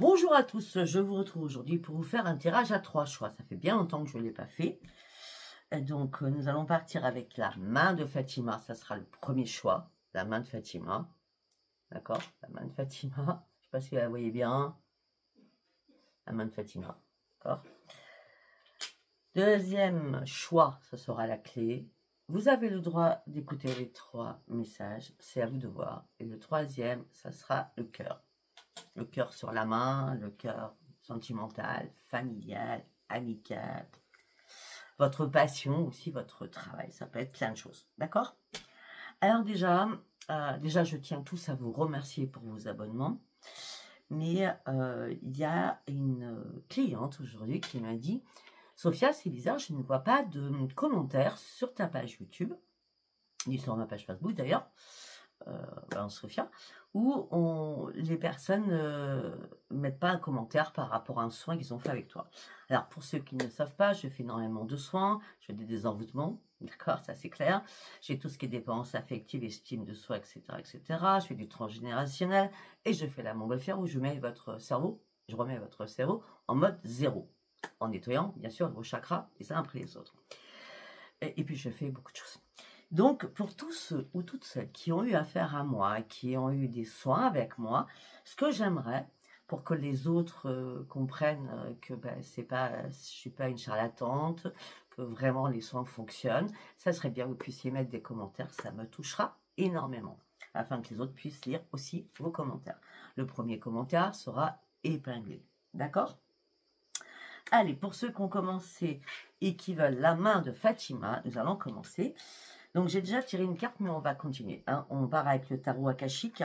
Bonjour à tous, je vous retrouve aujourd'hui pour vous faire un tirage à 3 choix. Ça fait bien longtemps que je ne l'ai pas fait. Donc, nous allons partir avec la main de Fatima. Ça sera le premier choix, la main de Fatima. D'accord? La main de Fatima. Je ne sais pas si vous la voyez bien. La main de Fatima. D'accord? Deuxième choix, ce sera la clé. Vous avez le droit d'écouter les 3 messages. C'est à vous de voir. Et le troisième, ça sera le cœur. Le cœur sur la main, le cœur sentimental, familial, amical, votre passion aussi, votre travail, ça peut être plein de choses, d'accord? Alors déjà, je tiens tous à vous remercier pour vos abonnements, mais il y a une cliente aujourd'hui qui m'a dit « Sophia, c'est bizarre, je ne vois pas de commentaires sur ta page YouTube, ni sur ma page Facebook d'ailleurs, Sophia, où les personnes ne mettent pas un commentaire par rapport à un soin qu'ils ont fait avec toi. » Alors, pour ceux qui ne savent pas, je fais énormément de soins, je fais des désenvoûtements, d'accord, ça c'est clair. J'ai tout ce qui est dépendance affective, estime de soi, etc., etc. Je fais du transgénérationnel et je fais la montgolfière où je remets votre cerveau en mode zéro, en nettoyant, bien sûr, vos chakras les uns après les autres. Et puis, je fais beaucoup de choses. Donc, pour tous ceux ou toutes celles qui ont eu affaire à moi, qui ont eu des soins avec moi, ce que j'aimerais, pour que les autres comprennent que je ne suis pas une charlatante, que vraiment les soins fonctionnent, ça serait bien que vous puissiez mettre des commentaires, ça me touchera énormément, afin que les autres puissent lire aussi vos commentaires. Le premier commentaire sera épinglé, d'accord? Allez, pour ceux qui ont commencé et qui veulent la main de Fatima, nous allons commencer. Donc, j'ai déjà tiré une carte, mais on va continuer. Hein. On part avec le tarot akashique.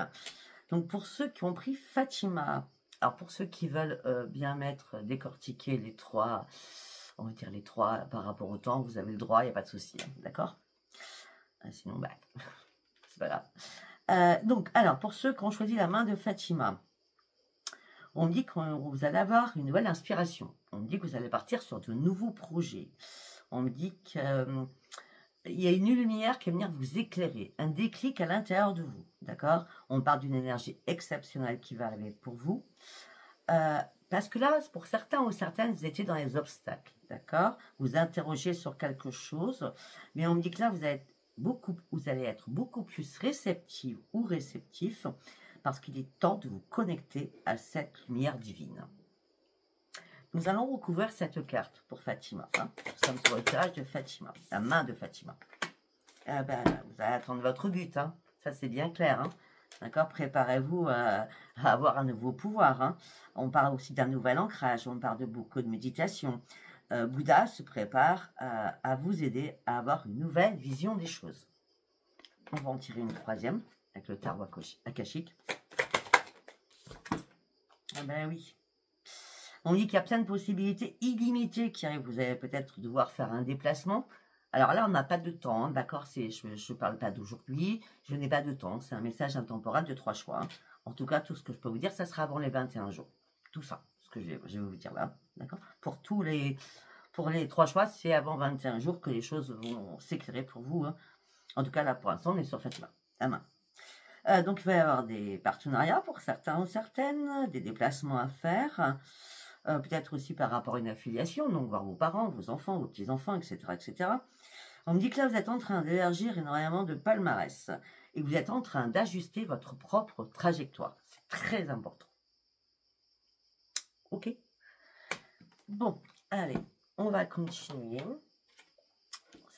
Donc, pour ceux qui ont pris Fatima, alors pour ceux qui veulent bien mettre, décortiquer les 3, on va dire les 3 par rapport au temps, vous avez le droit, il n'y a pas de souci. Hein, d'accord? Sinon, c'est pas grave. Donc, alors, pour ceux qui ont choisi la main de Fatima, on me dit que vous allez avoir une nouvelle inspiration. On me dit que vous allez partir sur de nouveaux projets. On me dit que... il y a une lumière qui va venir vous éclairer, un déclic à l'intérieur de vous, d'accord? On parle d'une énergie exceptionnelle qui va arriver pour vous. Parce que là, pour certains ou certaines, vous étiez dans les obstacles, d'accord? Vous interrogez sur quelque chose, mais on me dit que là, vous allez être beaucoup plus réceptive ou réceptif, parce qu'il est temps de vous connecter à cette lumière divine. Nous allons recouvrir cette carte pour Fatima. Hein. Nous sommes sur le tirage de Fatima, la main de Fatima. Vous allez attendre votre but, hein. Ça c'est bien clair. Hein. D'accord, préparez-vous à avoir un nouveau pouvoir. Hein. On parle aussi d'un nouvel ancrage, on parle de beaucoup de méditation. Bouddha se prépare à vous aider à avoir une nouvelle vision des choses. On va en tirer une troisième avec le tarot akashique. Oui. On dit qu'il y a plein de possibilités illimitées qui arrivent. Vous allez peut-être devoir faire un déplacement. Alors là, on n'a pas de temps, hein, d'accord? Je ne parle pas d'aujourd'hui, je n'ai pas de temps. C'est un message intemporel de 3 choix. Hein. En tout cas, tout ce que je peux vous dire, ça sera avant les 21 jours. Tout ça, ce que je vais vous dire là, d'accord? Pour les 3 choix, c'est avant 21 jours que les choses vont s'éclairer pour vous. Hein. En tout cas, là, pour l'instant, on est sur Fatima, la main. Donc, il va y avoir des partenariats pour certains ou certaines, des déplacements à faire. Peut-être aussi par rapport à une affiliation, donc voir vos parents, vos enfants, vos petits-enfants, etc., etc. On me dit que là, vous êtes en train d'élargir énormément de palmarès et que vous êtes en train d'ajuster votre propre trajectoire. C'est très important. Ok? Bon, allez, on va continuer.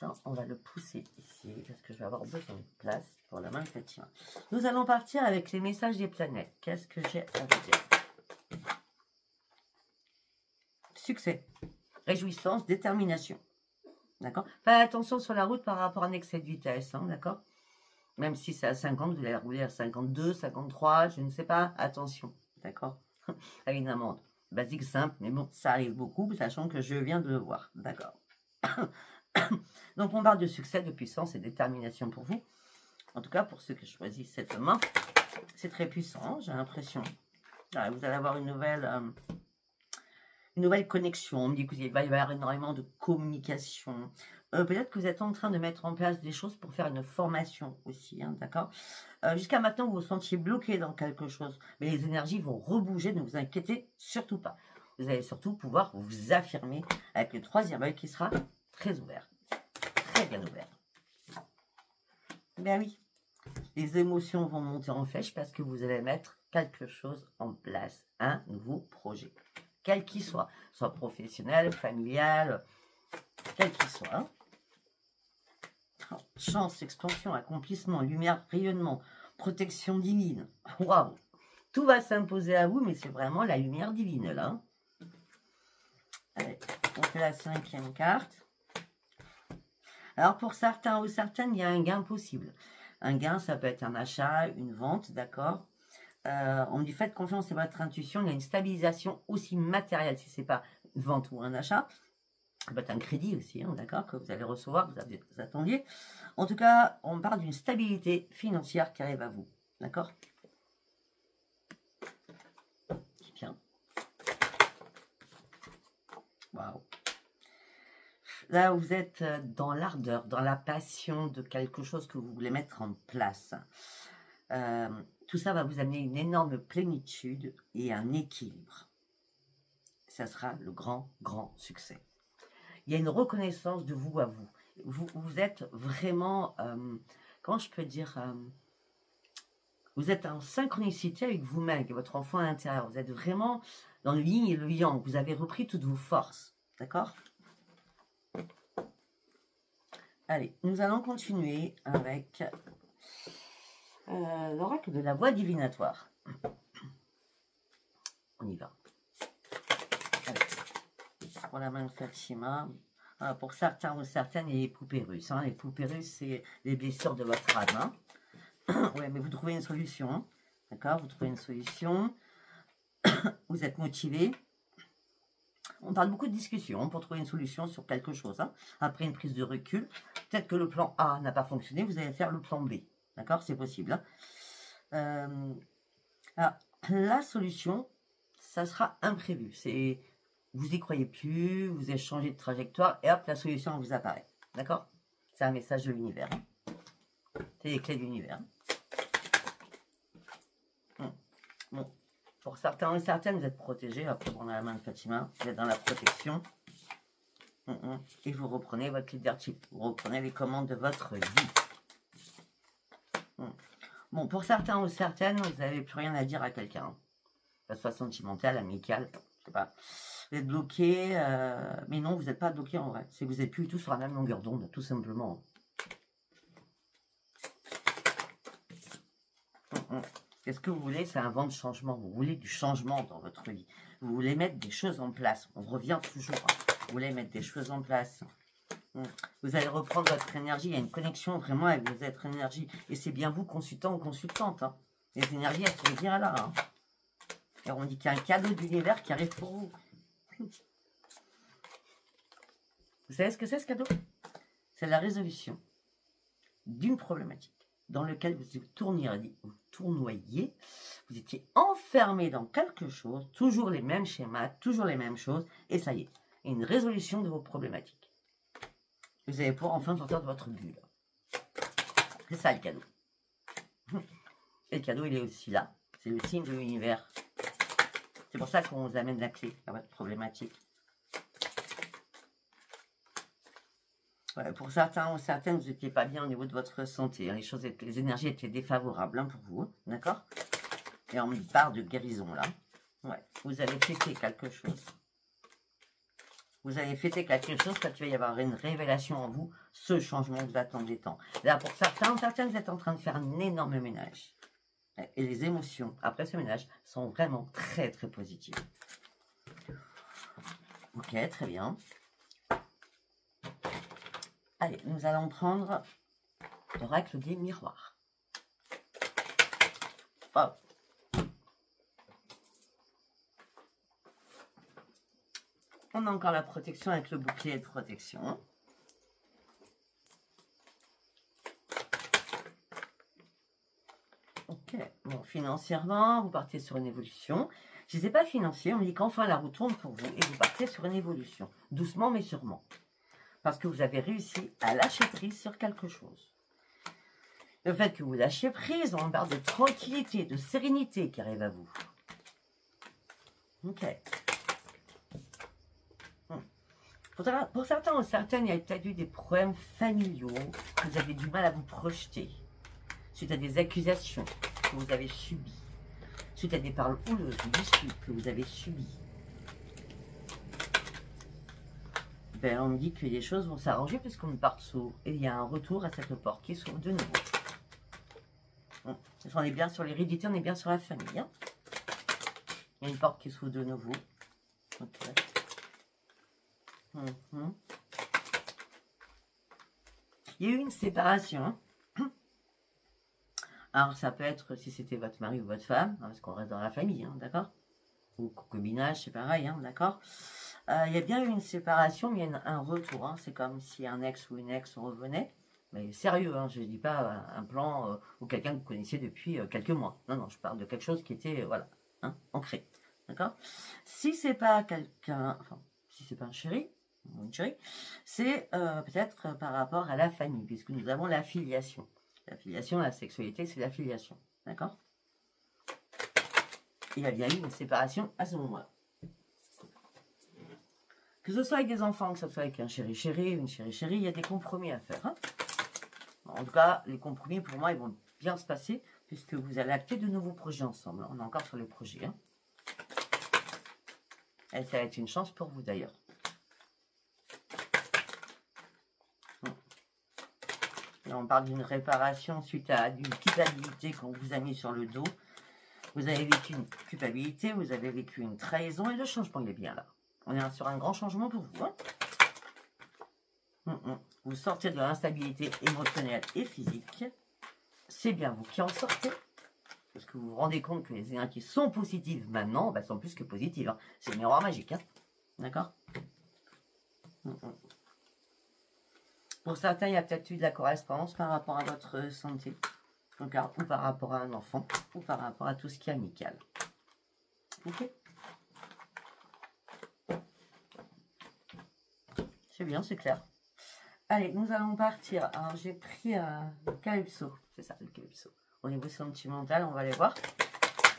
Ça, on va le pousser ici parce que je vais avoir besoin de place pour la main de Fatima. Nous allons partir avec les messages des planètes. Qu'est-ce que j'ai à vous dire? Succès, réjouissance, détermination. D'accord? Faites attention sur la route par rapport à un excès de vitesse. Hein, d'accord? Même si c'est à 50, vous allez rouler à 52, 53, je ne sais pas. Attention. D'accord? Avec une amende. Basique, simple, mais bon, ça arrive beaucoup, sachant que je viens de le voir. D'accord? Donc, on parle de succès, de puissance et de détermination pour vous. En tout cas, pour ceux qui choisissent cette main, c'est très puissant, j'ai l'impression. Vous allez avoir une une nouvelle connexion. On me dit qu'il va y avoir énormément de communication. Peut-être que vous êtes en train de mettre en place des choses pour faire une formation aussi, hein, d'accord? Jusqu'à maintenant, vous vous sentiez bloqué dans quelque chose, mais les énergies vont rebouger, ne vous inquiétez surtout pas. Vous allez surtout pouvoir vous affirmer avec le troisième œil qui sera très ouvert, très bien ouvert. Ben oui, les émotions vont monter en flèche parce que vous allez mettre quelque chose en place, un nouveau projet, quel qu'il soit professionnel, familial, quel qu'il soit. Hein. Chance, expansion, accomplissement, lumière, rayonnement, protection divine. Waouh! Tout va s'imposer à vous, mais c'est vraiment la lumière divine, là. Allez, on fait la cinquième carte. Alors, pour certains ou certaines, il y a un gain possible. Un gain, ça peut être un achat, une vente, d'accord? On me dit, faites confiance à votre intuition. Il y a une stabilisation aussi matérielle, si ce n'est pas une vente ou un achat. Ça peut être un crédit aussi, hein, d'accord, que vous allez recevoir, vous attendiez. En tout cas, on parle d'une stabilité financière qui arrive à vous, d'accord? Bien. Waouh. Là, vous êtes dans l'ardeur, dans la passion de quelque chose que vous voulez mettre en place. Tout ça va vous amener une énorme plénitude et un équilibre. Ça sera le grand, grand succès. Il y a une reconnaissance de vous à vous. Vous êtes vraiment, comment je peux dire, vous êtes en synchronicité avec vous-même, avec votre enfant intérieur. Vous êtes vraiment dans le yin et le yang. Vous avez repris toutes vos forces. D'accord? Allez, nous allons continuer avec l'oracle de la voie divinatoire. On y va. Allez. Pour la main de Fatima. Voilà, pour certains ou certaines, il y a les poupées russes. Hein. Les poupées russes, c'est les blessures de votre âme. Hein. Ouais, mais vous trouvez une solution. Hein. D'accord? Vous trouvez une solution. Vous êtes motivé. On parle beaucoup de discussions pour trouver une solution sur quelque chose. Hein. Après une prise de recul, peut-être que le plan A n'a pas fonctionné, vous allez faire le plan B. D'accord? C'est possible. Hein. Alors, la solution, ça sera imprévu. C'est... Vous n'y croyez plus, vous avez changé de trajectoire et hop, la solution vous apparaît. D'accord? C'est un message de l'univers. Hein. C'est les clés de l'univers. Bon, pour certains et certaines, vous êtes protégés. Après, on a la main de Fatima. Vous êtes dans la protection. Et vous reprenez votre leadership. Vous reprenez les commandes de votre vie. Bon, pour certains ou certaines, vous n'avez plus rien à dire à quelqu'un. Que ce soit sentimental, amical, je sais pas. Vous êtes bloqué, mais non, vous n'êtes pas bloqué en vrai. C'est que vous n'êtes plus du tout sur la même longueur d'onde, tout simplement. Qu'est-ce que vous voulez? C'est un vent de changement. Vous voulez du changement dans votre vie. Vous voulez mettre des choses en place. On revient toujours. Vous voulez mettre des choses en place. Vous allez reprendre votre énergie. Il y a une connexion vraiment avec votre énergie. Et c'est bien vous, consultant ou consultante. Hein. Les énergies, elles sont bien là. Hein. Et on dit qu'il y a un cadeau d'univers qui arrive pour vous. Vous savez ce que c'est, ce cadeau? C'est la résolution d'une problématique dans laquelle vous tournoyiez, vous étiez enfermé dans quelque chose, toujours les mêmes schémas, toujours les mêmes choses, et ça y est, une résolution de vos problématiques. Vous allez pouvoir enfin sortir de votre bulle. C'est ça le cadeau. Et le cadeau, il est aussi là. C'est le signe de l'univers. C'est pour ça qu'on vous amène la clé à votre problématique. Ouais, pour certains ou certaines, vous n'étiez pas bien au niveau de votre santé. Hein. Les énergies étaient défavorables hein, pour vous. D'accord? Et on me parle de guérison là. Ouais, vous avez fêté quelque chose. Vous avez fêté quelque chose quand il va y avoir une révélation en vous, ce changement que vous attendez tant. Là, pour certains ou certaines, vous êtes en train de faire un énorme ménage. Et les émotions, après ce ménage, sont vraiment très, très positives. Ok, très bien. Allez, nous allons prendre l'oracle des miroirs. Oh. On a encore la protection avec le bouclier de protection. Ok, bon, financièrement, vous partez sur une évolution. Si ce n'est pas financier, on me dit qu'enfin la roue tourne pour vous et vous partez sur une évolution, doucement mais sûrement. Parce que vous avez réussi à lâcher prise sur quelque chose. Le fait que vous lâchiez prise, on parle de tranquillité, de sérénité qui arrive à vous. Ok. Pour certains ou certaines, il y a peut-être eu des problèmes familiaux, que vous avez du mal à vous projeter, suite à des accusations que vous avez subies, suite à des paroles houleuses ou disputes que vous avez subies. Ben, on me dit que les choses vont s'arranger puisqu'on part s'ouvre et il y a un retour à cette porte qui s'ouvre de nouveau. On est bien sur l'hérédité, on est bien sur la famille. Hein. Il y a une porte qui s'ouvre de nouveau. Okay. Il y a eu une séparation. Hein. Alors, ça peut être si c'était votre mari ou votre femme, hein, parce qu'on reste dans la famille, hein, d'accord? Ou concubinage, c'est pareil, hein, d'accord? Il y a bien eu une séparation, mais il y a un retour. Hein. C'est comme si un ex ou une ex revenait. Mais sérieux, hein, je ne dis pas un plan ou quelqu'un que vous connaissiez depuis quelques mois. Non, non, je parle de quelque chose qui était, voilà, hein, ancré. D'accord? Si c'est pas quelqu'un, enfin, si c'est pas un chéri, ou une chérie, c'est peut-être par rapport à la famille, puisque nous avons la filiation. La filiation, la sexualité, c'est la filiation. D'accord? Il y a bien eu une séparation à ce moment-là. Que ce soit avec des enfants, que ce soit avec un chéri-chéri, une chérie-chérie, il y a des compromis à faire. Hein. En tout cas, les compromis, pour moi, ils vont bien se passer, puisque vous allez acter de nouveaux projets ensemble. On est encore sur les projets. Hein. Et ça va être une chance pour vous, d'ailleurs. Là, on parle d'une réparation suite à une culpabilité qu'on vous a mis sur le dos. Vous avez vécu une culpabilité, vous avez vécu une trahison, et le changement, il est bien là. On est sur un grand changement pour vous. Hein. Vous sortez de l'instabilité émotionnelle et physique. C'est bien vous qui en sortez. Parce que vous vous rendez compte que les énergies qui sont positives maintenant, bah, sont plus que positives. Hein. C'est le miroir magique. Hein. D'accord? Pour certains, il y a peut-être eu de la correspondance par rapport à votre santé. Donc, ou par rapport à un enfant, ou par rapport à tout ce qui est amical. Ok? C'est bien, c'est clair. Allez, nous allons partir. Alors, j'ai pris le Calypso. C'est ça, le Calypso. Au niveau sentimental, on va aller voir.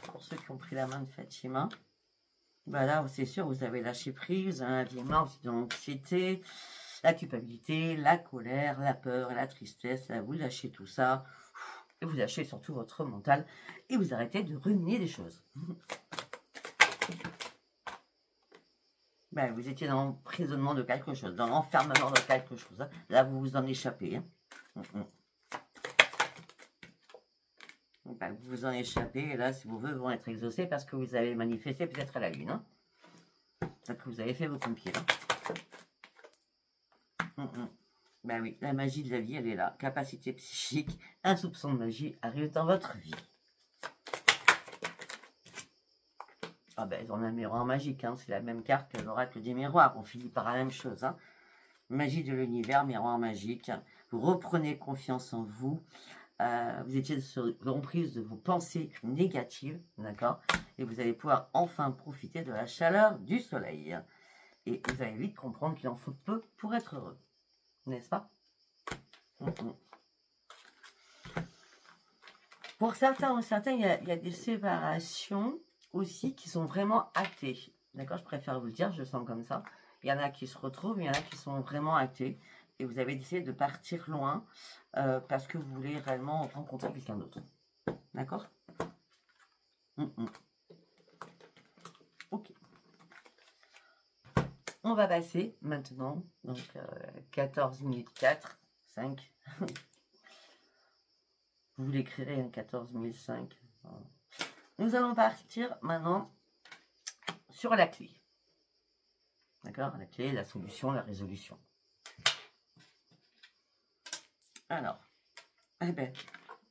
Pour ceux qui ont pris la main de Fatima. Bah là, c'est sûr, vous avez lâché prise, un aviement, de l'anxiété, la culpabilité, la colère, la peur, la tristesse. Là, vous lâchez tout ça. Et vous lâchez surtout votre mental. Et vous arrêtez de ruminer des choses. Ben, vous étiez dans l'emprisonnement de quelque chose, dans l'enfermement de quelque chose. Hein. Là, vous vous en échappez. Hein. Ben, vous vous en échappez, et là, si vos vœux vont être exaucés parce que vous avez manifesté peut-être à la lune. Hein. Peut-être que vous avez fait vos pompiers. Hein. Ben oui, la magie de la vie, elle est là. Capacité psychique, un soupçon de magie arrive dans votre vie. Ah ben, on a un miroir magique, hein. C'est la même carte que l'oracle des miroirs. On finit par la même chose. Hein. Magie de l'univers, miroir magique. Vous reprenez confiance en vous. Vous étiez sur l'emprise de vos pensées négatives, d'accord? Et vous allez pouvoir enfin profiter de la chaleur du soleil. Et vous allez vite comprendre qu'il en faut peu pour être heureux. N'est-ce pas? Pour certains ou certaines, il y a des séparations aussi qui sont vraiment actées. D'accord? Je préfère vous le dire, je le sens comme ça. Il y en a qui se retrouvent, il y en a qui sont vraiment actées. Et vous avez décidé de partir loin parce que vous voulez réellement rencontrer quelqu'un d'autre. D'accord? Ok. On va passer maintenant, donc 14 minutes 4, 5. Vous l'écrirez, hein, 14 005. Nous allons partir maintenant sur la clé. D'accord? La clé, la solution, la résolution. Alors, eh ben,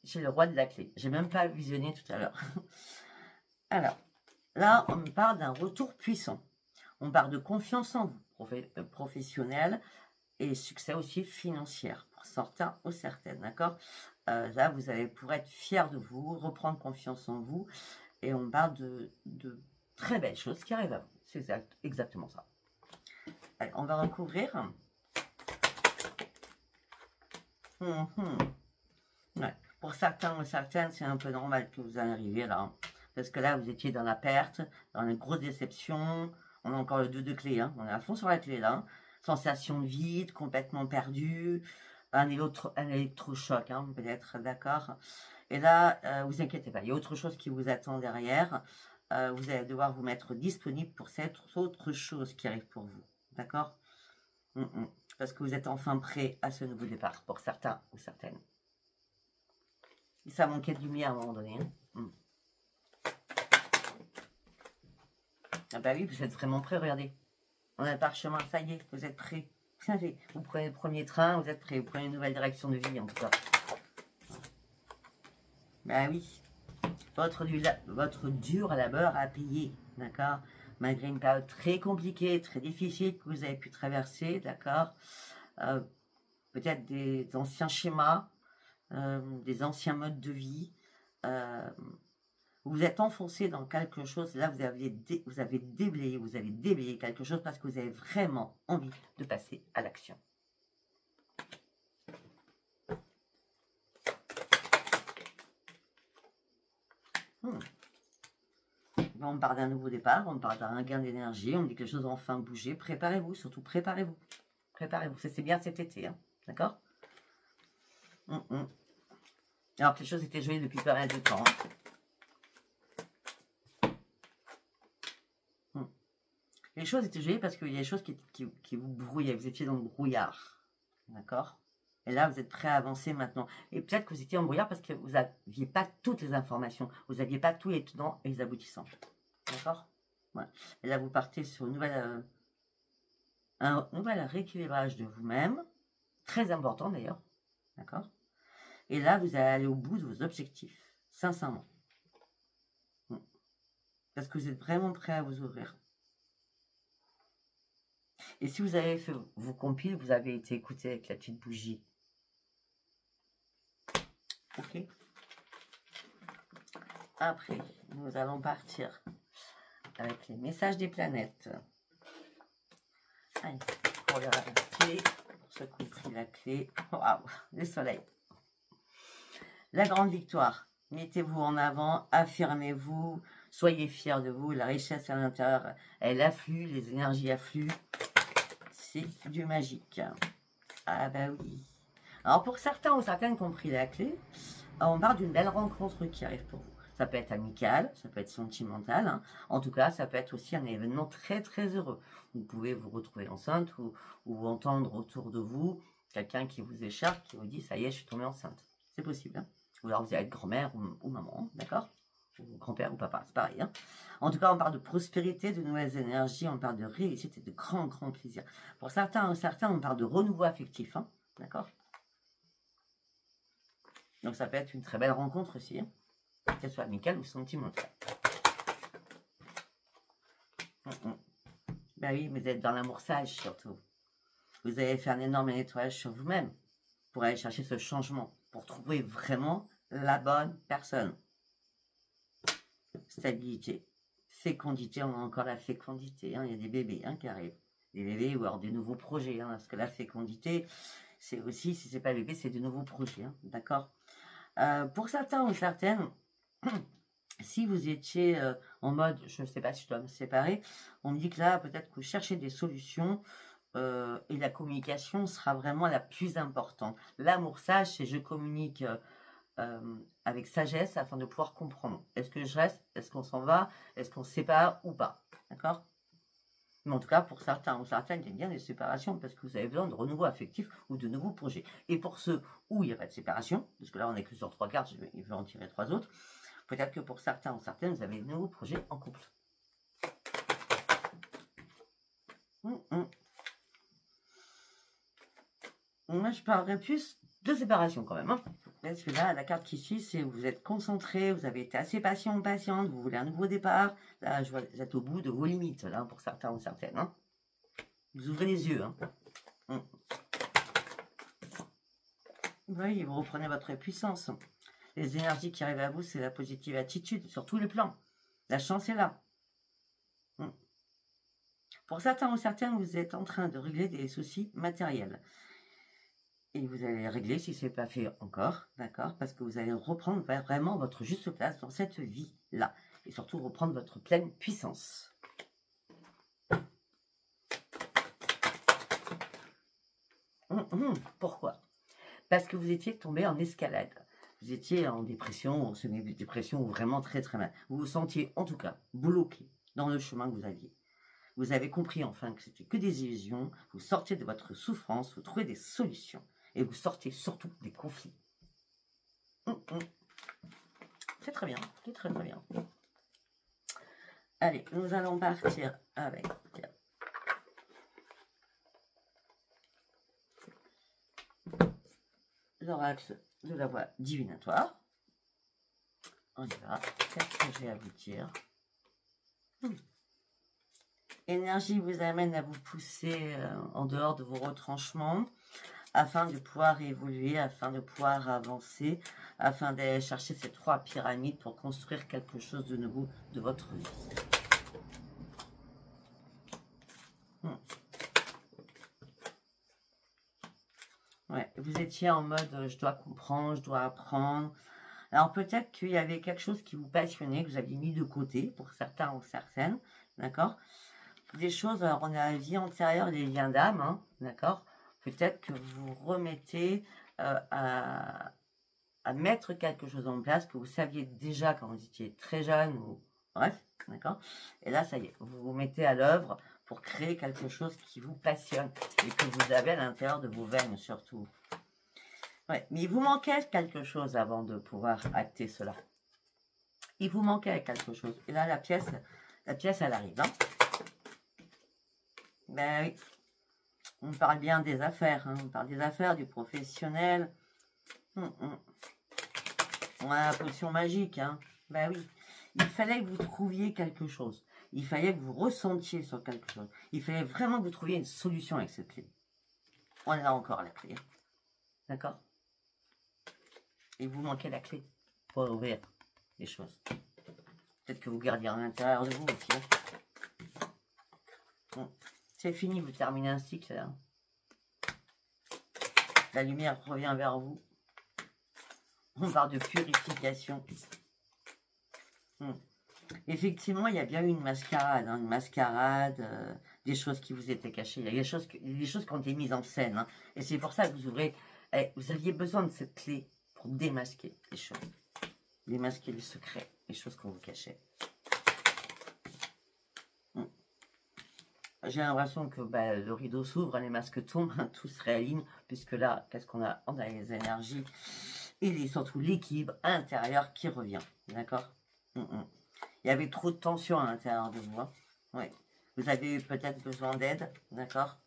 j'ai le roi de la clé. J'ai même pas visionné tout à l'heure. Alors, là, on me parle d'un retour puissant. On parle de confiance en vous, professionnelle et succès aussi financier pour certains ou certaines, d'accord? Là, vous allez pour être fier de vous, reprendre confiance en vous. Et on parle de très belles choses qui arrivent à vous. C'est exactement ça. Allez, on va recouvrir. Ouais. Pour certains ou certaines, c'est un peu normal que vous en arriviez là. Hein. Parce que là, vous étiez dans la perte, dans une grosse déception. On a encore le 2 de clé. Hein. On est à fond sur la clé là. Hein. Sensation de vide, complètement perdu. Un électrochoc, hein, peut-être, d'accord. Et là, vous inquiétez pas, il y a autre chose qui vous attend derrière. Vous allez devoir vous mettre disponible pour cette autre chose qui arrive pour vous. D'accord? Parce que vous êtes enfin prêt à ce nouveau départ, pour certains ou certaines. Et ça manquait de lumière à un moment donné. Hein. Ah bah oui, vous êtes vraiment prêt, regardez. On a le parchemin, ça y est, vous êtes prêt. Vous prenez le premier train, vous êtes prêt. Vous prenez une nouvelle direction de vie, en tout cas. Ben oui. Votre dur labeur à payer, d'accord? Malgré une période très compliquée, très difficile que vous avez pu traverser, d'accord? Peut-être des anciens schémas, des anciens modes de vie. Vous êtes enfoncé dans quelque chose. Là, vous avez déblayé quelque chose parce que vous avez vraiment envie de passer à l'action. On parle d'un nouveau départ, on parle d'un gain d'énergie, on dit que les choses vont enfin bouger. Préparez-vous, surtout préparez-vous. Préparez-vous, c'est bien cet été, hein, d'accord? Alors que les choses étaient jouées depuis pas mal de temps. Les choses étaient jouées parce qu'il y a des choses qui vous brouillaient, vous étiez dans le brouillard, d'accord? Et là, vous êtes prêt à avancer maintenant. Et peut-être que vous étiez en brouillard parce que vous n'aviez pas toutes les informations. Vous n'aviez pas tous les tenants et les aboutissants. D'accord? Ouais. Et là, vous partez sur un nouvel rééquilibrage de vous-même. Très important d'ailleurs. D'accord? Et là, vous allez aller au bout de vos objectifs. Sincèrement. Parce que vous êtes vraiment prêt à vous ouvrir. Et si vous avez fait vos compiles, vous avez été écouté avec la petite bougie. Ok. Après, nous allons partir avec les messages des planètes. Allez, pour la clé, pour ceux qui ont pris la clé. Waouh, le soleil. La grande victoire. Mettez-vous en avant, affirmez-vous, soyez fiers de vous. La richesse à l'intérieur, elle afflue, les énergies affluent. C'est du magique. Ah bah oui. Alors pour certains ou certaines qui ont pris la clé, on parle d'une belle rencontre qui arrive pour vous. Ça peut être amical, ça peut être sentimental. Hein. En tout cas, ça peut être aussi un événement très très heureux. Vous pouvez vous retrouver enceinte ou entendre autour de vous quelqu'un qui vous écharpe, qui vous dit « ça y est, je suis tombée enceinte ». C'est possible. Hein. Ou alors vous allez être grand-mère ou maman, d'accord? Ou grand-père ou papa, c'est pareil. Hein. En tout cas, on parle de prospérité, de nouvelles énergies, on parle de réussite et de grand, grand plaisir. Pour certains, on parle de renouveau affectif, hein, d'accord? Donc ça peut être une très belle rencontre aussi, hein, qu'elle soit amicale ou sentimentale. Ben oui, vous êtes dans l'amour sage surtout. Vous allez faire un énorme nettoyage sur vous-même pour aller chercher ce changement, pour trouver vraiment la bonne personne. Stabilité, fécondité, on a encore la fécondité, hein, il y a des bébés hein, qui arrivent. Des bébés ou alors des nouveaux projets, hein, parce que la fécondité, c'est aussi, si c'est pas bébé, c'est de nouveaux projets, hein, d'accord? Pour certains ou certaines, si vous étiez en mode, je ne sais pas si je dois me séparer, on me dit que là, peut-être que vous cherchez des solutions et la communication sera vraiment la plus importante. L'amour sage, c'est je communique avec sagesse afin de pouvoir comprendre. Est-ce que je reste? Est-ce qu'on s'en va? Est-ce qu'on se sépare ou pas? D'accord? Mais en tout cas, pour certains ou certaines, il y a bien des séparations parce que vous avez besoin de renouveau affectif ou de nouveaux projets. Et pour ceux où il n'y a pas de séparation, parce que là, on n'est que sur 3 cartes, je vais en tirer 3 autres, peut-être que pour certains ou certaines, vous avez de nouveaux projets en couple. Moi, je parlerai plus de séparation quand même. Hein. Parce que là, la carte qui suit, c'est vous êtes concentré, vous avez été assez patient ou patiente, vous voulez un nouveau départ. Là, je vois, vous êtes au bout de vos limites, là, pour certains ou certaines. Hein. Vous ouvrez les yeux. Hein. Oui, vous reprenez votre puissance. Les énergies qui arrivent à vous, c'est la positive attitude sur tous les plans. La chance est là. Pour certains ou certaines, vous êtes en train de régler des soucis matériels. Et vous allez régler si ce n'est pas fait encore, d'accord? Parce que vous allez reprendre vraiment votre juste place dans cette vie-là. Et surtout reprendre votre pleine puissance. Pourquoi? Parce que vous étiez tombé en escalade. Vous étiez en dépression, semi-dépression, ou vraiment très très mal. Vous vous sentiez en tout cas bloqué dans le chemin que vous aviez. Vous avez compris enfin que c'était que des illusions. Vous sortez de votre souffrance, vous trouvez des solutions. Et vous sortez surtout des conflits. C'est très bien, c'est très très bien. Allez, nous allons partir avec l'oracle de la voix divinatoire. On y va. Qu'est-ce que j'ai à vous dire? Énergie vous amène à vous pousser en dehors de vos retranchements afin de pouvoir évoluer, afin de pouvoir avancer, afin d'aller chercher ces 3 pyramides pour construire quelque chose de nouveau de votre vie. Ouais, vous étiez en mode je dois comprendre, je dois apprendre. Alors peut-être qu'il y avait quelque chose qui vous passionnait, que vous aviez mis de côté pour certains ou certaines, d'accord? Des choses, alors on a la vie antérieure, les liens d'âme, hein, d'accord? Peut-être que vous remettez à mettre quelque chose en place que vous saviez déjà quand vous étiez très jeune, ou bref, d'accord? Et là, ça y est, vous vous mettez à l'œuvre pour créer quelque chose qui vous passionne et que vous avez à l'intérieur de vos veines surtout. Ouais, mais il vous manquait quelque chose avant de pouvoir acter cela. Il vous manquait quelque chose. Et là, la pièce elle arrive. Hein. Ben oui, on parle bien des affaires. Hein. On parle des affaires, du professionnel. On a la potion magique. Hein. Ben oui, il fallait que vous trouviez quelque chose. Il fallait que vous ressentiez sur quelque chose. Il fallait vraiment que vous trouviez une solution avec cette clé. On a encore la clé. D'accord? Et vous manquez la clé pour ouvrir les choses. Peut-être que vous gardiez à l'intérieur de vous aussi. Bon, c'est fini, vous terminez un cycle. Là. La lumière revient vers vous. On parle de purification. Effectivement, il y a bien eu une mascarade. Hein, une mascarade, des choses qui vous étaient cachées. Il y a des choses qui ont été mises en scène. Hein, et c'est pour ça que vous ouvrez. Vous aviez besoin de cette clé pour démasquer les choses. Démasquer les secrets, les choses qu'on vous cachait. J'ai l'impression que le rideau s'ouvre, les masques tombent, tout se réaligne, puisque là, qu'est-ce qu'on a? On a les énergies et surtout l'équilibre intérieur qui revient. D'accord? Il y avait trop de tension à l'intérieur de vous. Hein. Ouais. Vous avez eu peut-être besoin d'aide. D'accord?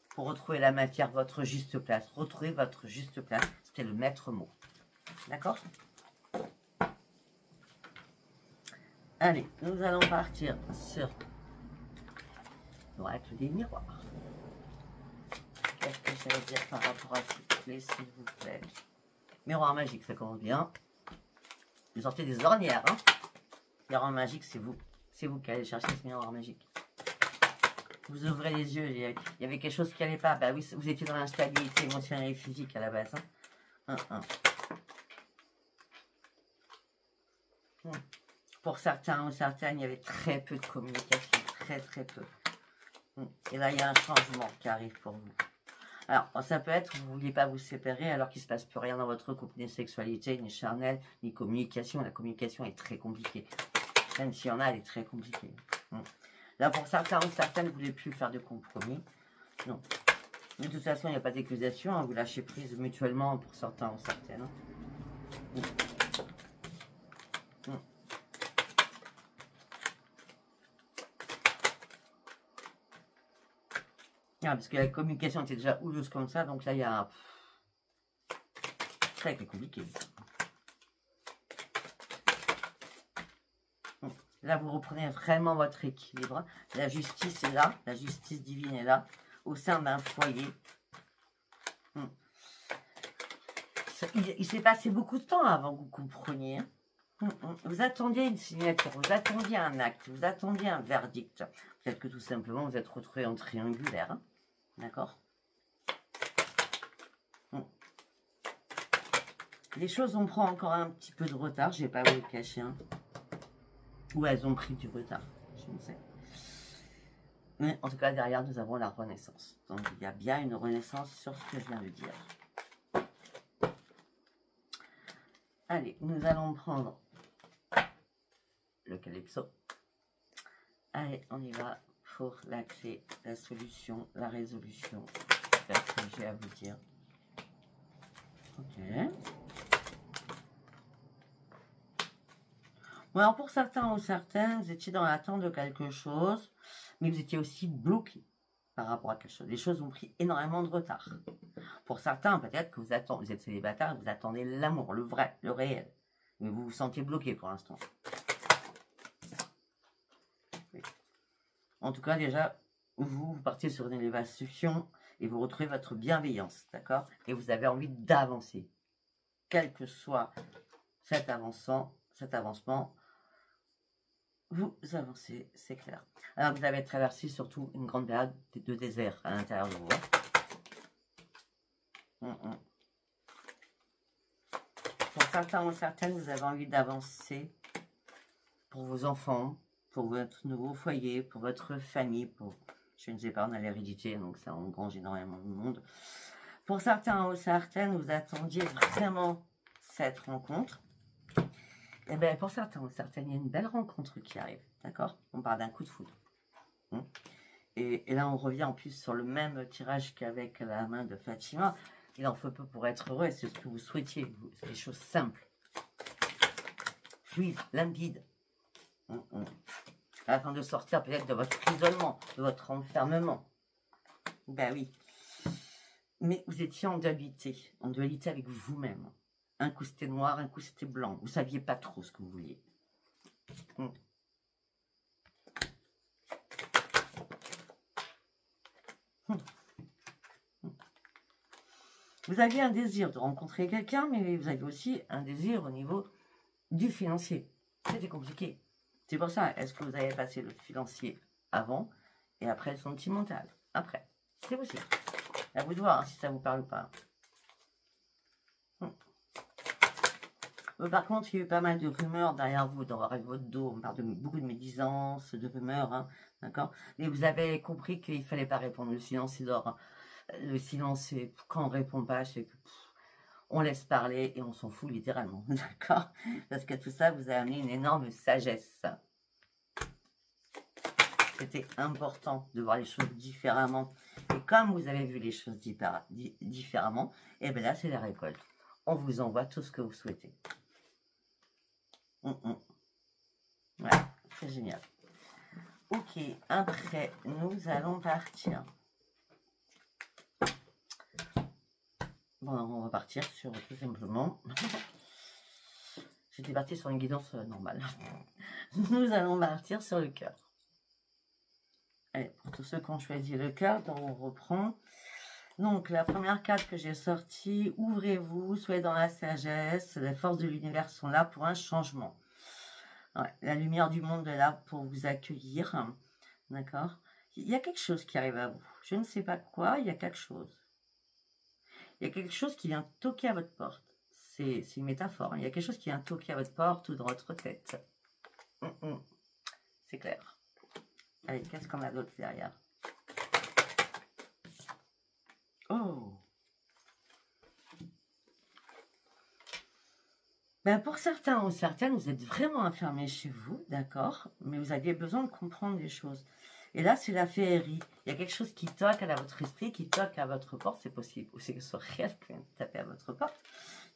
Pour retrouver la matière, votre juste place. Retrouver votre juste place, c'était le maître mot. D'accord? Allez, nous allons partir sur l'oracle des miroirs. Qu'est-ce que ça veut dire par rapport à cette clé, s'il vous plaît? Miroir magique, ça commence bien. Vous sortez des ornières. Hein. Miroir magique, c'est vous. C'est vous qui allez chercher ce miroir magique. Vous ouvrez les yeux, il y avait quelque chose qui n'allait pas. Bah oui, vous étiez dans l'instabilité émotionnelle et physique à la base. Hein. Pour certains ou certaines, il y avait très peu de communication. Très très peu. Et là, il y a un changement qui arrive pour vous. Alors, ça peut être, vous ne vouliez pas vous séparer alors qu'il ne se passe plus rien dans votre couple, ni sexualité, ni charnel, ni communication. La communication est très compliquée. Même s'il y en a, elle est très compliquée. Là, pour certains ou certaines, vous ne voulez plus faire de compromis. Non. De toute façon, il n'y a pas d'accusation. Hein, vous lâchez prise mutuellement pour certains ou certaines. Hein. Parce que la communication était déjà houleuse comme ça, donc là il y a un... très compliqué. Là vous reprenez vraiment votre équilibre. La justice est là, la justice divine est là, au sein d'un foyer. Il s'est passé beaucoup de temps avant que vous compreniez. Vous attendiez une signature, vous attendiez un acte, vous attendiez un verdict. Peut-être que tout simplement vous êtes retrouvé en triangulaire. Hein, d'accord? Les choses ont pris encore un petit peu de retard, je ne vais pas vous le cacher. Hein. Ou elles ont pris du retard, je ne sais. Mais en tout cas, derrière, nous avons la renaissance. Donc, il y a bien une renaissance sur ce que je viens de dire. Allez, nous allons prendre le calypso. Allez, on y va pour la clé, la solution, la résolution. C'est ce que j'ai à vous dire. Ok. Bon, alors pour certains ou certaines, vous étiez dans l'attente de quelque chose, mais vous étiez aussi bloqué par rapport à quelque chose. Les choses ont pris énormément de retard. Pour certains, peut-être que vous êtes célibataire, vous attendez l'amour, le vrai, le réel. Mais vous vous sentez bloqué pour l'instant. En tout cas, déjà, vous partez sur une élévation et vous retrouvez votre bienveillance, d'accord? Et vous avez envie d'avancer. Quel que soit cet avancement, vous avancez, c'est clair. Alors, vous avez traversé surtout une grande période de désert à l'intérieur de vous. Pour certains ou certaines, vous avez envie d'avancer pour vos enfants, pour votre nouveau foyer, pour votre famille, pour, je ne sais pas, on a l'hérédité, donc ça engrange énormément de monde. Pour certains ou certaines, vous attendiez vraiment cette rencontre. Et bien, pour certains ou certaines, il y a une belle rencontre qui arrive, d'accord? On parle d'un coup de foudre. Et là, on revient en plus sur le même tirage qu'avec la main de Fatima. Il en faut peu pour être heureux, c'est ce que vous souhaitiez. C'est des choses simples, fluides, limpides. Afin de sortir peut-être de votre isolement, de votre enfermement. Ben oui. Mais vous étiez en dualité avec vous-même. Un coup c'était noir, un coup c'était blanc. Vous ne saviez pas trop ce que vous vouliez. Vous aviez un désir de rencontrer quelqu'un, mais vous aviez aussi un désir au niveau du financier. C'était compliqué. C'est pour ça, est-ce que vous avez passé le financier avant et après le sentimental? Après, c'est possible. À vous de voir hein, si ça vous parle ou pas. Par contre, il y a eu pas mal de rumeurs derrière vous, dans votre dos. On parle de beaucoup de médisances, de rumeurs, hein, d'accord? Mais vous avez compris qu'il ne fallait pas répondre. Le silence est d'or. Hein. Le silence, c'est quand on ne répond pas, c'est que on laisse parler et on s'en fout littéralement, d'accord? Parce que tout ça vous a amené une énorme sagesse. C'était important de voir les choses différemment. Et comme vous avez vu les choses différemment, et bien là, c'est la récolte. On vous envoie tout ce que vous souhaitez. Voilà, c'est génial. Ok, après, nous allons partir. Bon, on va partir sur tout simplement. J'étais partie sur une guidance normale. Nous allons partir sur le cœur. Allez, pour tous ceux qui ont choisi le cœur, on reprend. Donc, la première carte que j'ai sortie, ouvrez-vous, soyez dans la sagesse, les forces de l'univers sont là pour un changement. Ouais, la lumière du monde est là pour vous accueillir, d'accord? Il y a quelque chose qui arrive à vous. Je ne sais pas quoi, il y a quelque chose. Il y a quelque chose qui vient toquer à votre porte. C'est une métaphore. Hein. Il y a quelque chose qui vient toquer à votre porte ou dans votre tête. C'est clair. Allez, qu'est-ce qu'on a d'autre derrière? Oh! Ben pour certains ou certaines, vous êtes vraiment enfermés chez vous, d'accord? Mais vous aviez besoin de comprendre des choses. Et là, c'est la féerie. Il y a quelque chose qui toque à votre esprit, qui toque à votre porte. C'est possible. Ou c'est que ce soit réel qui vient taper à votre porte.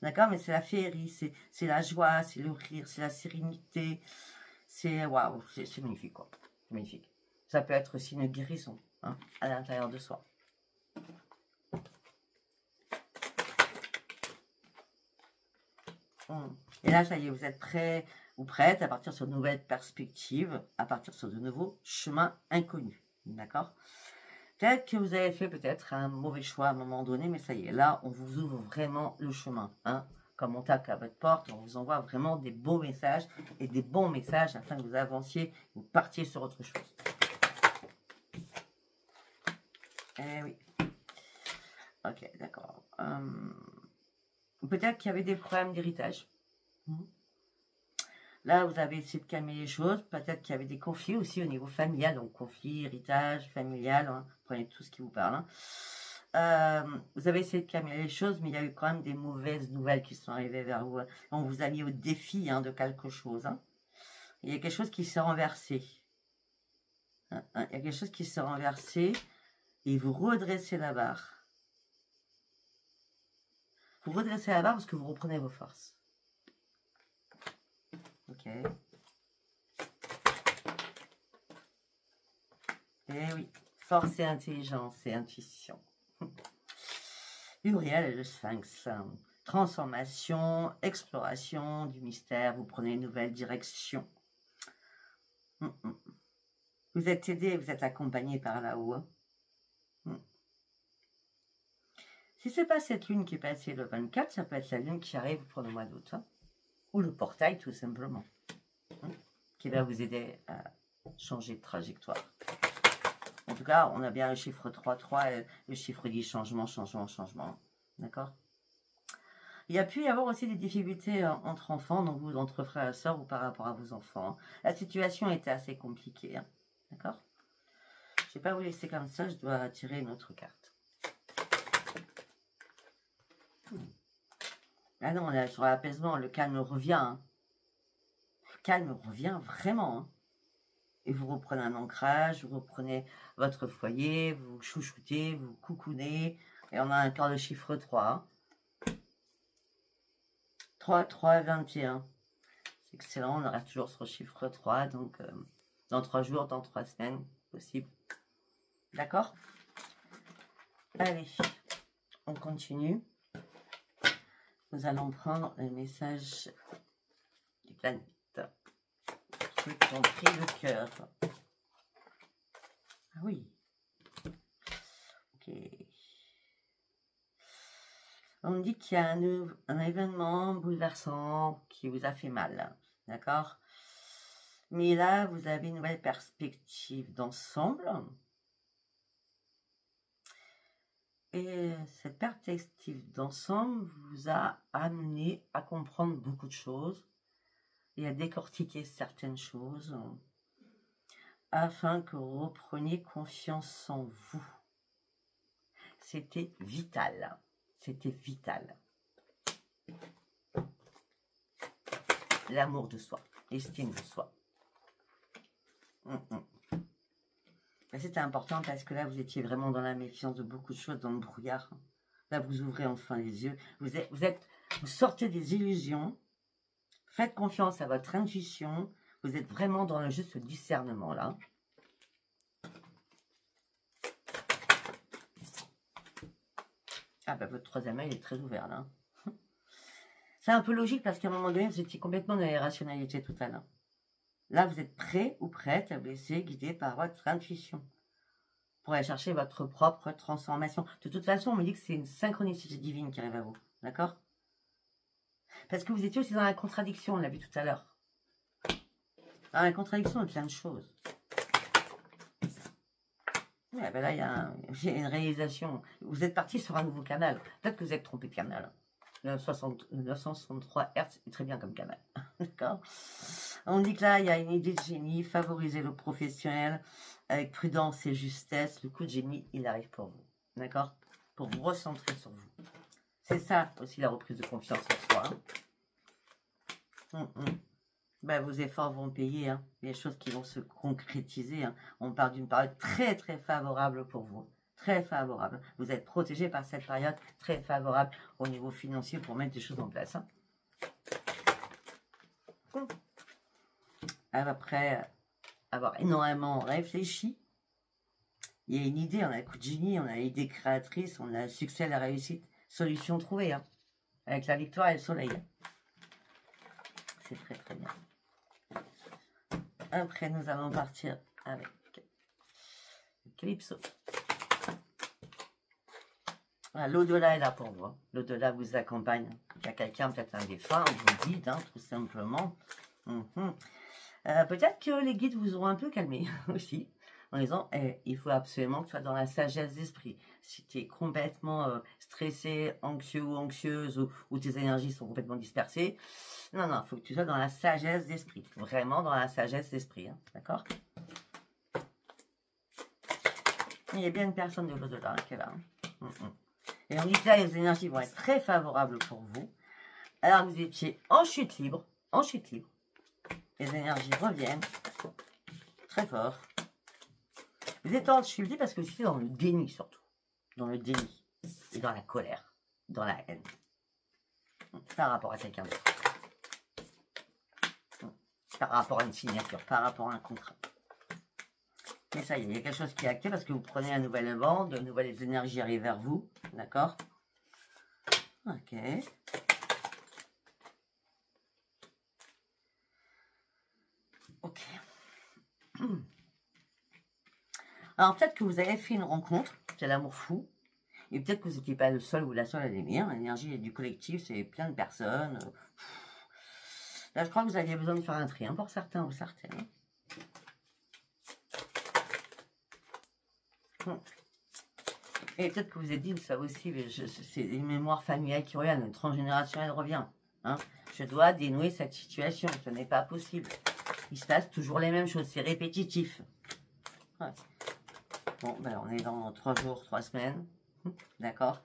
D'accord? Mais c'est la féerie, c'est la joie, c'est le rire, c'est la sérénité. C'est waouh, c'est magnifique, quoi. Magnifique. Ça peut être aussi une guérison hein, à l'intérieur de soi. Et là, ça y est, vous êtes prêts ou prêtes à partir sur de nouvelles perspectives, à partir sur de nouveaux chemins inconnus. D'accord? Peut-être que vous avez fait peut-être un mauvais choix à un moment donné, mais ça y est, là, on vous ouvre vraiment le chemin. Hein, comme on tape à votre porte, on vous envoie vraiment des beaux messages et des bons messages afin que vous avanciez, vous partiez sur autre chose. Eh oui. Ok, d'accord. Peut-être qu'il y avait des problèmes d'héritage. Là, vous avez essayé de calmer les choses. Peut-être qu'il y avait des conflits aussi au niveau familial. Donc, conflit, héritage, familial. Hein. Prenez tout ce qui vous parle. Hein. Vous avez essayé de calmer les choses, mais il y a eu quand même des mauvaises nouvelles qui sont arrivées vers vous. On vous a mis au défi hein, de quelque chose. Hein. Il y a quelque chose qui s'est renversé. Il y a quelque chose qui s'est renversé et vous redressez la barre. Vous redressez la barre parce que vous reprenez vos forces. Ok. Eh oui, force et intelligence et intuition. Uriel et le Sphinx. Transformation, exploration du mystère. Vous prenez une nouvelle direction. Vous êtes aidé, vous êtes accompagné par là-haut. Hein. Si ce n'est pas cette lune qui est passée le 24, ça peut être la lune qui arrive pour le mois d'août. Hein. Ou le portail, tout simplement. Hein, qui va vous aider à changer de trajectoire. En tout cas, on a bien le chiffre 3, le chiffre dit changement, changement, changement. D'accord? Il y a pu y avoir aussi des difficultés entre enfants, donc vous, entre frères et sœurs ou par rapport à vos enfants. La situation était assez compliquée. Hein. D'accord? Je ne vais pas vous laisser comme ça, je dois tirer une autre carte. Ah non, là, sur l'apaisement, le calme revient. Hein. Le calme revient vraiment. Hein. Et vous reprenez un ancrage, vous reprenez votre foyer, vous chouchoutez, vous coucounez. Et on a encore le chiffre 3. Hein. 3, 3, 21. C'est excellent, on reste toujours sur le chiffre 3. Donc, dans 3 jours, dans 3 semaines, possible. D'accord? Allez, on continue. Nous allons prendre le message des planètes. Ceux qui ont pris le cœur. Ah oui. Ok. On me dit qu'il y a un événement bouleversant qui vous a fait mal. D'accord? Mais là, vous avez une nouvelle perspective d'ensemble. Et cette perspective d'ensemble vous a amené à comprendre beaucoup de choses et à décortiquer certaines choses afin que vous repreniez confiance en vous. C'était vital. C'était vital. L'amour de soi, l'estime de soi. C'était important parce que là, vous étiez vraiment dans la méfiance de beaucoup de choses, dans le brouillard. Là, vous ouvrez enfin les yeux. Vous sortez des illusions. Faites confiance à votre intuition. Vous êtes vraiment dans le juste discernement, là. Ah, ben, votre troisième œil est très ouvert, là. C'est un peu logique parce qu'à un moment donné, vous étiez complètement dans l'irrationalité totale. Là, vous êtes prêt ou prête à vous laisser guider par votre intuition pour aller chercher votre propre transformation. De toute façon, on me dit que c'est une synchronicité divine qui arrive à vous. D'accord? Parce que vous étiez aussi dans la contradiction, on l'a vu tout à l'heure. Dans la contradiction de plein de choses. Ouais, ben là, il y a une réalisation. Vous êtes parti sur un nouveau canal. Peut-être que vous êtes trompé de canal. 963 Hz est très bien comme canal. D'accord? On dit que là, il y a une idée de génie. Favoriser le professionnel avec prudence et justesse. Le coup de génie, il arrive pour vous. D'accord? Pour vous recentrer sur vous. C'est ça aussi la reprise de confiance en soi. Hein. Ben, vos efforts vont payer. Hein. Il y a des choses qui vont se concrétiser. Hein. On parle d'une période très très favorable pour vous. Très favorable. Vous êtes protégé par cette période très favorable au niveau financier pour mettre des choses en place. Hein. Après avoir énormément réfléchi, il y a une idée, on a le coup de génie, on a l'idée créatrice, on a le succès, la réussite, solution trouvée. Hein. Avec la victoire et le soleil. C'est très très bien. Après, nous allons partir avec le Calypso. L'au-delà est là pour vous. L'au-delà vous accompagne. Il y a quelqu'un, peut-être un défunt, vous guide, hein, tout simplement. Peut-être que les guides vous auront un peu calmé aussi, en disant il faut absolument que tu sois dans la sagesse d'esprit. Si tu es complètement stressé, anxieux ou anxieuse, ou tes énergies sont complètement dispersées, non, il faut que tu sois dans la sagesse d'esprit. Vraiment dans la sagesse d'esprit, hein, d'accord? Il y a bien une personne de l'au-delà qui est là. Et on dit que là, les énergies vont être très favorables pour vous. Alors, vous étiez en chute libre. En chute libre. Les énergies reviennent très fort. Vous êtes en chute libre parce que vous étiez dans le déni, surtout. Dans le déni. Et dans la colère. Dans la haine. Par rapport à quelqu'un d'autre. Par rapport à une signature. Par rapport à un contrat. Mais ça y est, il y a quelque chose qui est acté parce que vous prenez un nouvel vent, de nouvelles énergies arrivent vers vous. D'accord? Ok. Ok. Alors peut-être que vous avez fait une rencontre, c'est l'amour fou. Et peut-être que vous n'étiez pas le seul ou la seule à l'aimer. L'énergie du collectif, c'est plein de personnes. Là, je crois que vous aviez besoin de faire un tri, hein, pour certains ou certaines. Et peut-être que vous avez dit, ça aussi, c'est des mémoires familiales qui reviennent, une transgénérationnelle revient. Hein. Je dois dénouer cette situation, ce n'est pas possible. Il se passe toujours les mêmes choses, c'est répétitif. Ouais. Bon, ben on est dans 3 jours, 3 semaines. D'accord?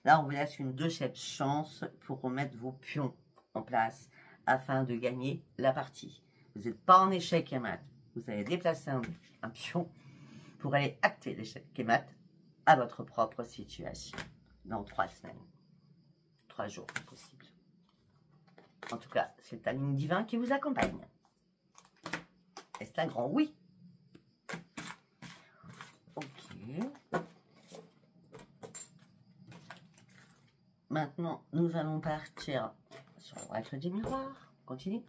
Là, on vous laisse une deuxième chance pour remettre vos pions en place afin de gagner la partie. Vous n'êtes pas en échec et mat. Vous allez déplacer un pion pour aller acter l'échec et mat à votre propre situation dans 3 semaines. 3 jours, possible. En tout cas, c'est un ligne divin qui vous accompagne. Et c'est un grand oui. Ok. Maintenant, nous allons partir sur le règle du miroir. Continue.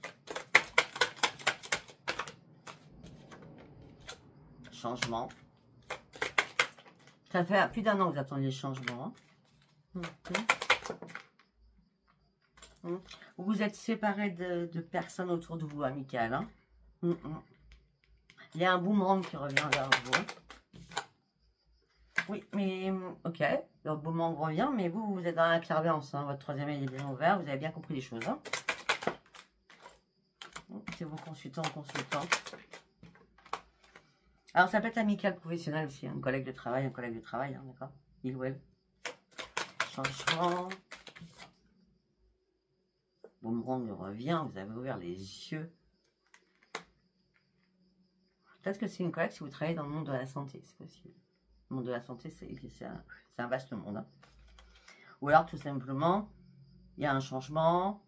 Changement. Ça fait plus d'1 an que vous attendez les changements. Vous êtes séparés de personnes autour de vous, amicales. Hein. Il y a un boomerang qui revient vers vous. Oui, mais ok, le boomerang revient, mais vous êtes dans la clairvoyance. Hein. Votre troisième œil est bien ouvert, vous avez bien compris les choses. Hein. C'est vos consultants, consultantes. Alors, ça peut être amical, professionnel aussi. Un collègue de travail, hein, d'accord? Il ou elle. Changement. Boomerang revient, vous avez ouvert les yeux. Peut-être que c'est une collègue si vous travaillez dans le monde de la santé, c'est possible. Le monde de la santé, c'est un vaste monde. Hein. Ou alors, tout simplement, il y a un changement.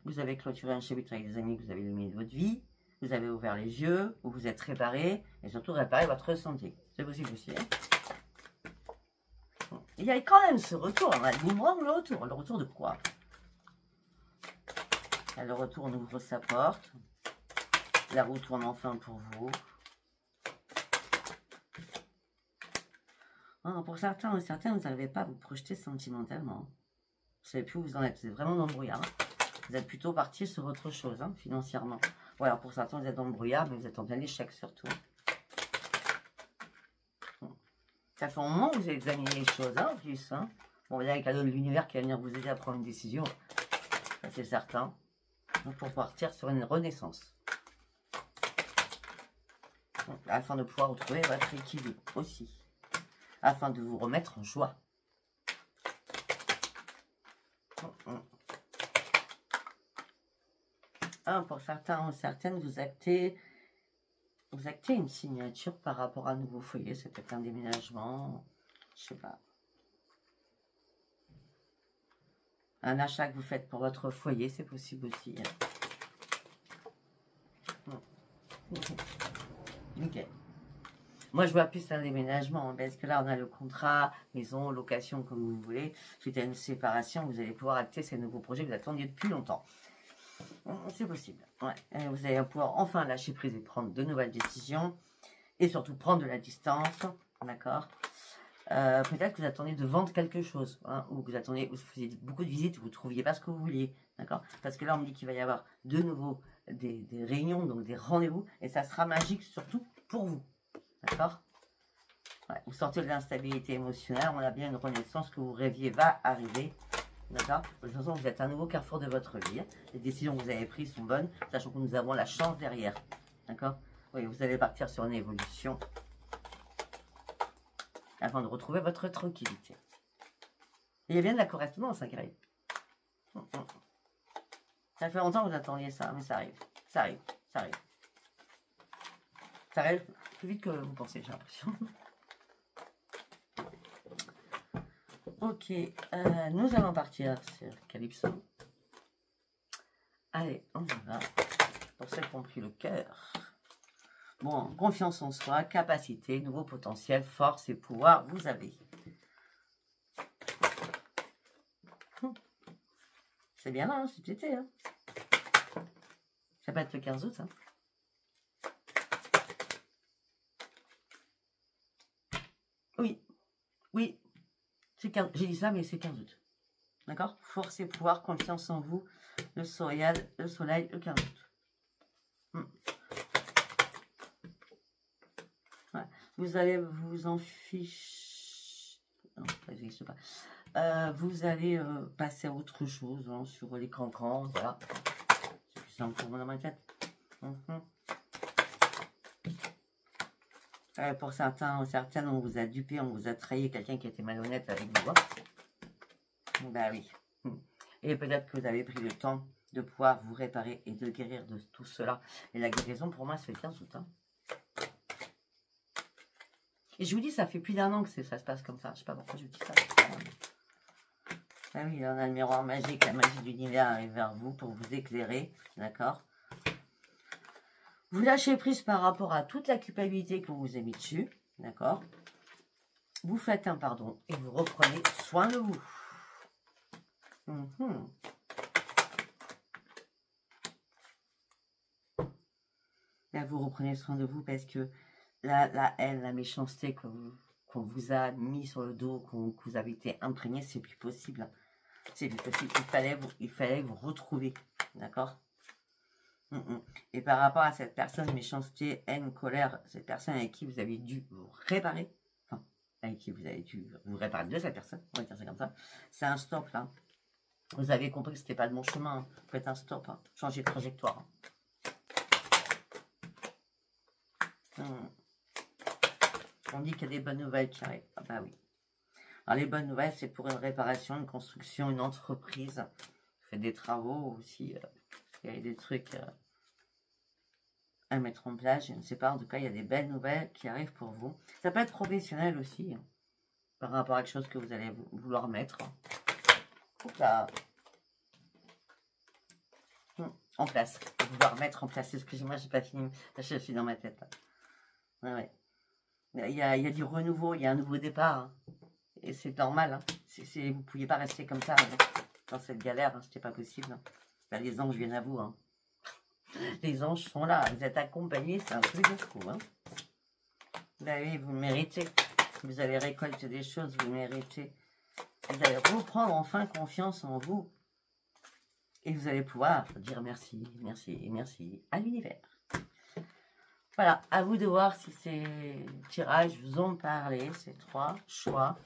Vous avez clôturé un chapitre avec des amis que vous avez illuminé de votre vie. Vous avez ouvert les yeux, vous vous êtes réparé, et surtout réparé votre santé. C'est possible aussi. Hein. Il y a quand même ce retour. On a le boomerang, le retour. Le retour de quoi? Le retour, on ouvre sa porte. La roue tourne enfin pour vous. Oh, pour certains ou certaines, vous n'arrivez pas à vous projeter sentimentalement. Vous ne savez plus où vous en êtes. C'est vraiment dans le brouillard. Vous êtes plutôt parti sur autre chose, hein, financièrement. Ou alors pour certains, vous êtes dans le brouillard, mais vous êtes en plein échec surtout. Ça fait un moment que vous avez examiné les choses, hein, en plus. Hein. Bon, il y a un cadeau de l'univers qui va venir vous aider à prendre une décision. Ça, c'est certain. Donc, pour partir sur une renaissance. Donc, afin de pouvoir retrouver votre équilibre aussi. Afin de vous remettre en joie. Pour certains ou certaines, vous actez une signature par rapport à un nouveau foyer. C'est peut-être un déménagement, je sais pas. Un achat que vous faites pour votre foyer, c'est possible aussi. Ok. Moi, je vois plus un déménagement, hein, parce que là, on a le contrat, maison, location, comme vous voulez. Suite à une séparation, vous allez pouvoir acter ces nouveaux projets que vous attendiez depuis longtemps. C'est possible. Ouais. Vous allez pouvoir enfin lâcher prise et prendre de nouvelles décisions. Et surtout prendre de la distance. D'accord? Peut-être que vous attendez de vendre quelque chose, hein, ou que vous attendez, vous faisiez beaucoup de visites, vous ne trouviez pas ce que vous vouliez, d'accord? Parce que là, on me dit qu'il va y avoir de nouveau des réunions, donc des rendez-vous, et ça sera magique surtout pour vous, d'accord? Ouais, vous sortez de l'instabilité émotionnelle, on a bien une renaissance que vous rêviez va arriver, d'accord? De toute façon, vous êtes à un nouveau carrefour de votre vie, hein. Les décisions que vous avez prises sont bonnes, sachant que nous avons la chance derrière, d'accord? Oui, vous allez partir sur une évolution afin de retrouver votre tranquillité. Et il y a bien de la correspondance, hein, qui arrive. Ça fait longtemps que vous attendiez ça, mais ça arrive. Ça arrive, ça arrive. Ça arrive plus vite que vous pensez, j'ai l'impression. Ok, nous allons partir sur Calypso. Allez, on y va. Pour ceux qui ont pris le cœur. Bon, confiance en soi, capacité, nouveau potentiel, force et pouvoir, vous avez. C'est bien là, hein, cet été. Hein. Ça peut être le 15 août. Hein. Oui, oui. J'ai dit ça, mais c'est 15 août. D'accord? Force et pouvoir, confiance en vous, le soleil, le 15 août. Ouais. Vous allez vous en ficher. Non, ça n'existe pas. Vous allez passer à autre chose hein, sur les cancans. Voilà. C'est plus simple pour moi dans ma tête. Pour certains, certaines, on vous a dupé, on vous a trahi, quelqu'un qui était malhonnête avec vous. Bah oui. Et peut-être que vous avez pris le temps de pouvoir vous réparer et de guérir de tout cela. Et la guérison, pour moi, ça fait 15 août. Hein. Et je vous dis, ça fait plus d'1 an que ça se passe comme ça. Je sais pas pourquoi je vous dis ça. Ah oui, on a le miroir magique, la magie de l'univers arrive vers vous pour vous éclairer. D'accord? Vous lâchez prise par rapport à toute la culpabilité qu'on vous a mis dessus. D'accord? Vous faites un pardon et vous reprenez soin de vous. Là, vous reprenez soin de vous parce que la haine, la méchanceté qu'on vous a mis sur le dos, que vous avez été imprégné, c'est plus possible. C'est plus possible. Il fallait vous retrouver. D'accord? Et par rapport à cette personne, méchanceté, haine, colère, cette personne avec qui vous avez dû vous réparer, enfin, avec qui vous avez dû vous réparer de cette personne, on va dire ça comme ça, c'est un stop là. Vous avez compris que ce n'était pas le bon chemin. Hein. Faites un stop, hein. Changez de trajectoire. On dit qu'il y a des bonnes nouvelles qui arrivent. Ah bah oui. Alors les bonnes nouvelles, c'est pour une réparation, une construction, une entreprise. Faites des travaux aussi. Il y a des trucs à mettre en place. Je ne sais pas. En tout cas, il y a des belles nouvelles qui arrivent pour vous. Ça peut être professionnel aussi. Hein, par rapport à quelque chose que vous allez vouloir mettre. Là. En place. Vouloir mettre en place. Excusez-moi, j'ai pas fini. Je suis dans ma tête. Là. Ouais. Il y a du renouveau, il y a un nouveau départ. Hein. Et c'est normal. Hein. Vous ne pouviez pas rester comme ça hein, dans cette galère. Hein. C'était pas possible. Hein. Ben, les anges viennent à vous. Hein. Les anges sont là. Vous êtes accompagnés. C'est un truc de fou. Hein. Ben oui, vous le méritez. Vous allez récolter des choses. Vous le méritez. Vous allez reprendre enfin confiance en vous. Et vous allez pouvoir dire merci, merci et merci à l'univers. Voilà, à vous de voir si ces tirages vous ont parlé, ces 3 choix.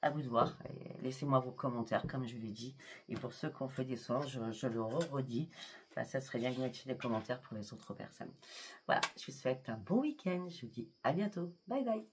À vous de voir. Laissez-moi vos commentaires, comme je l'ai dit. Et pour ceux qui ont fait des soins, je le redis. Ben, ça serait bien que vous mettiez des commentaires pour les autres personnes. Voilà, je vous souhaite un bon week-end. Je vous dis à bientôt. Bye bye.